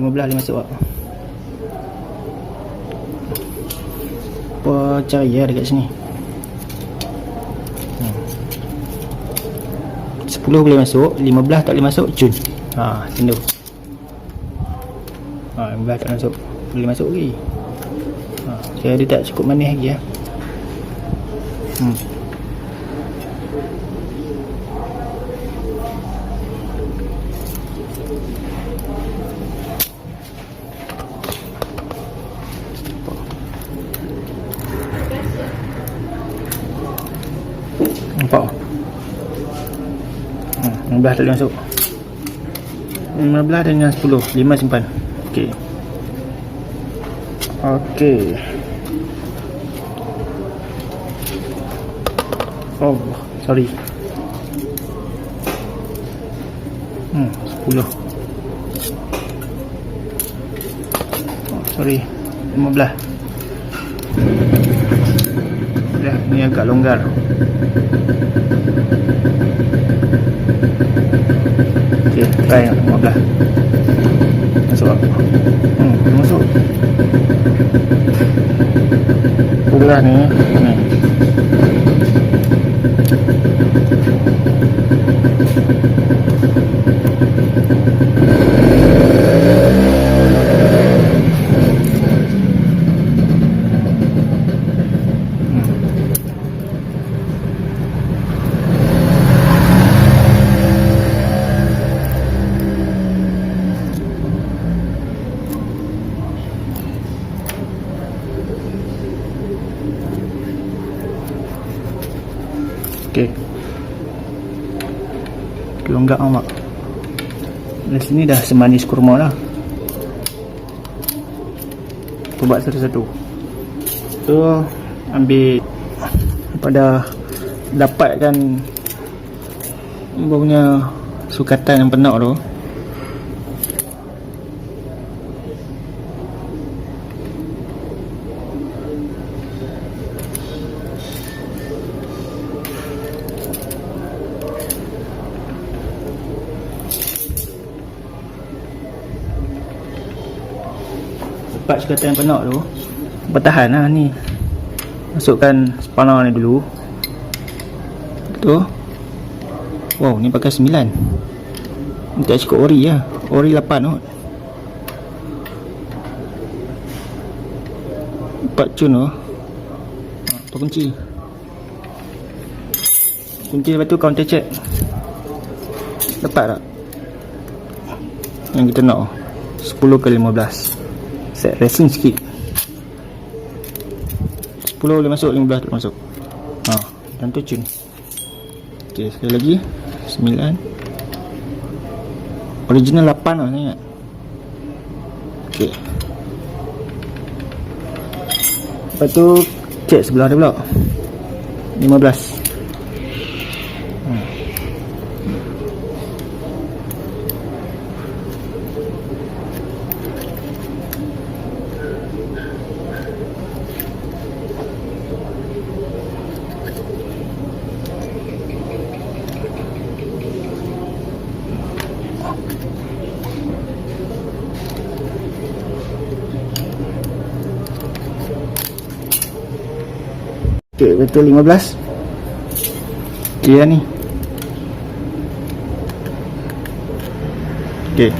15 dia masuk. Apa cari ya dekat sini. 10 boleh masuk, 15 tak boleh masuk, cun. Macam tu. 15 tak masuk, boleh masuk lagi. Saya dia tak cukup manis lagi ya. Nampak? 15 tak boleh masuk. 15 dengan 10, 5 simpan. Okey. Oh, sorry. 10. Sorry. 15. Dah, ni agak longgar. Okey, try 15. Masuk tak? Masuk. Pula ni. Okey. Longgak amat. Dari sini dah semanis kurma lah. Buat satu-satu. So ambil pada dapatkan punya sukatan yang penak tu. Dapat sukatan yang penak tu, bertahan lah ni. Masukkan spanner ni dulu. Tu. Wow, ni pakai 9. Ni tak cukup ori lah. Ori 8 tu. 4 cun tu. Apa kunci? Kunci lepas tu counter check. Dapat tak? Yang kita nak 10 ke 15. Set racing sikit. 10 boleh masuk, 15 tak masuk. Dan tu cun. Okey, sekali lagi 9. Original 8 lah, ingat. Okey. Lepas tu check sebelah dia pula. 15. Okey, betul 15. Okey ni. Okey.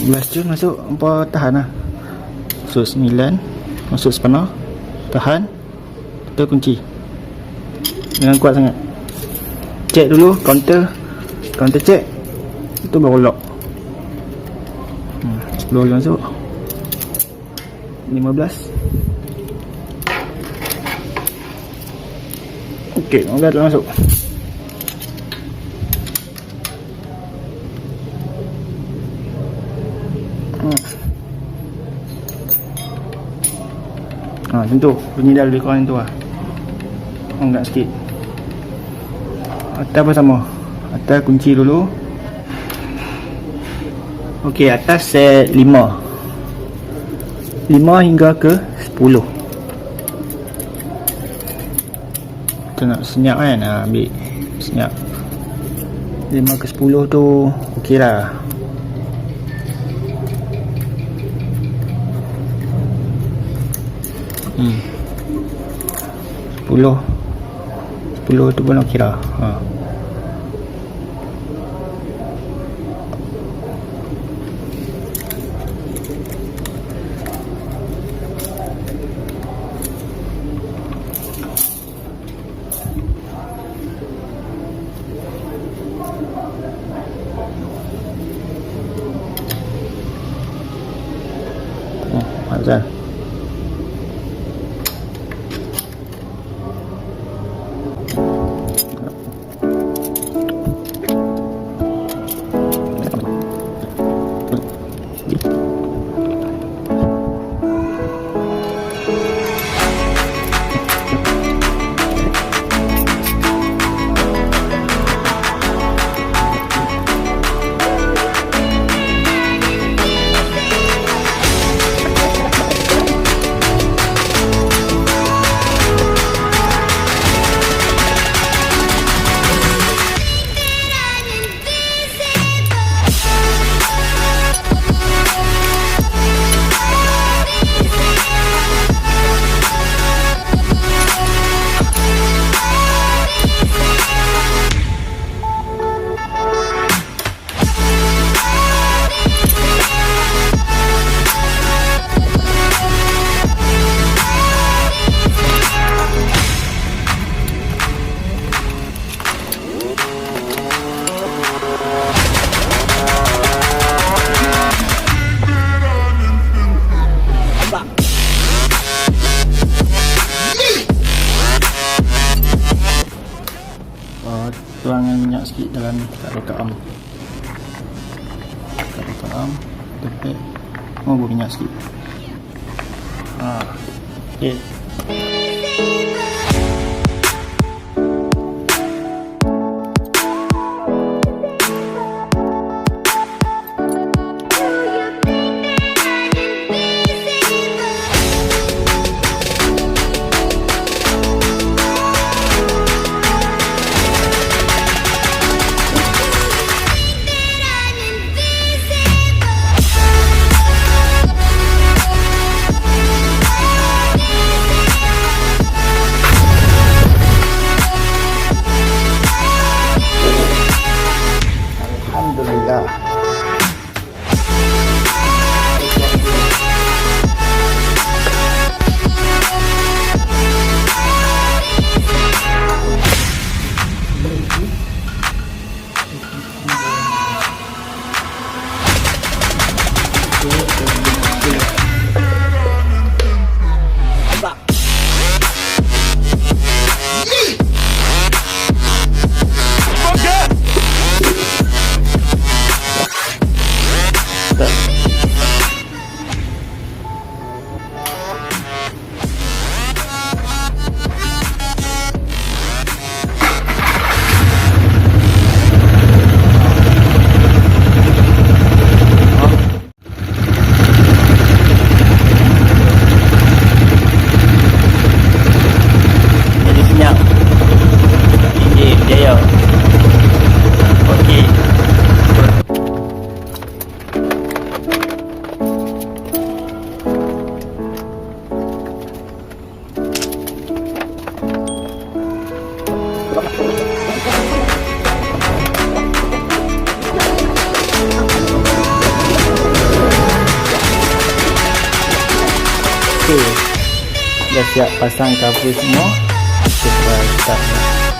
15 cun masuk, hampa tahan lah. Masuk 9, masuk spanner, tahan, kita kunci. Jangan kuat sangat. Check dulu counter check. Itu baru lock. 10 boleh masuk. 15. Okey, semoga telah masuk. Macam tu. Bunyi dah lebih kurang tu lah. Angkat sikit. Atas pun sama. Atas kunci dulu. Okey, atas set 5 hingga ke 10. Kita nak senyap kan, ambil senyap 5 ke 10 tu okey lah. 10 tu pun nak kira. Azan. Tuangkan minyak sikit dalam rosak arm. Rosak arm, tepek. Buat minyak sikit. Okey. Dah siap pasang cover semua. Kita start.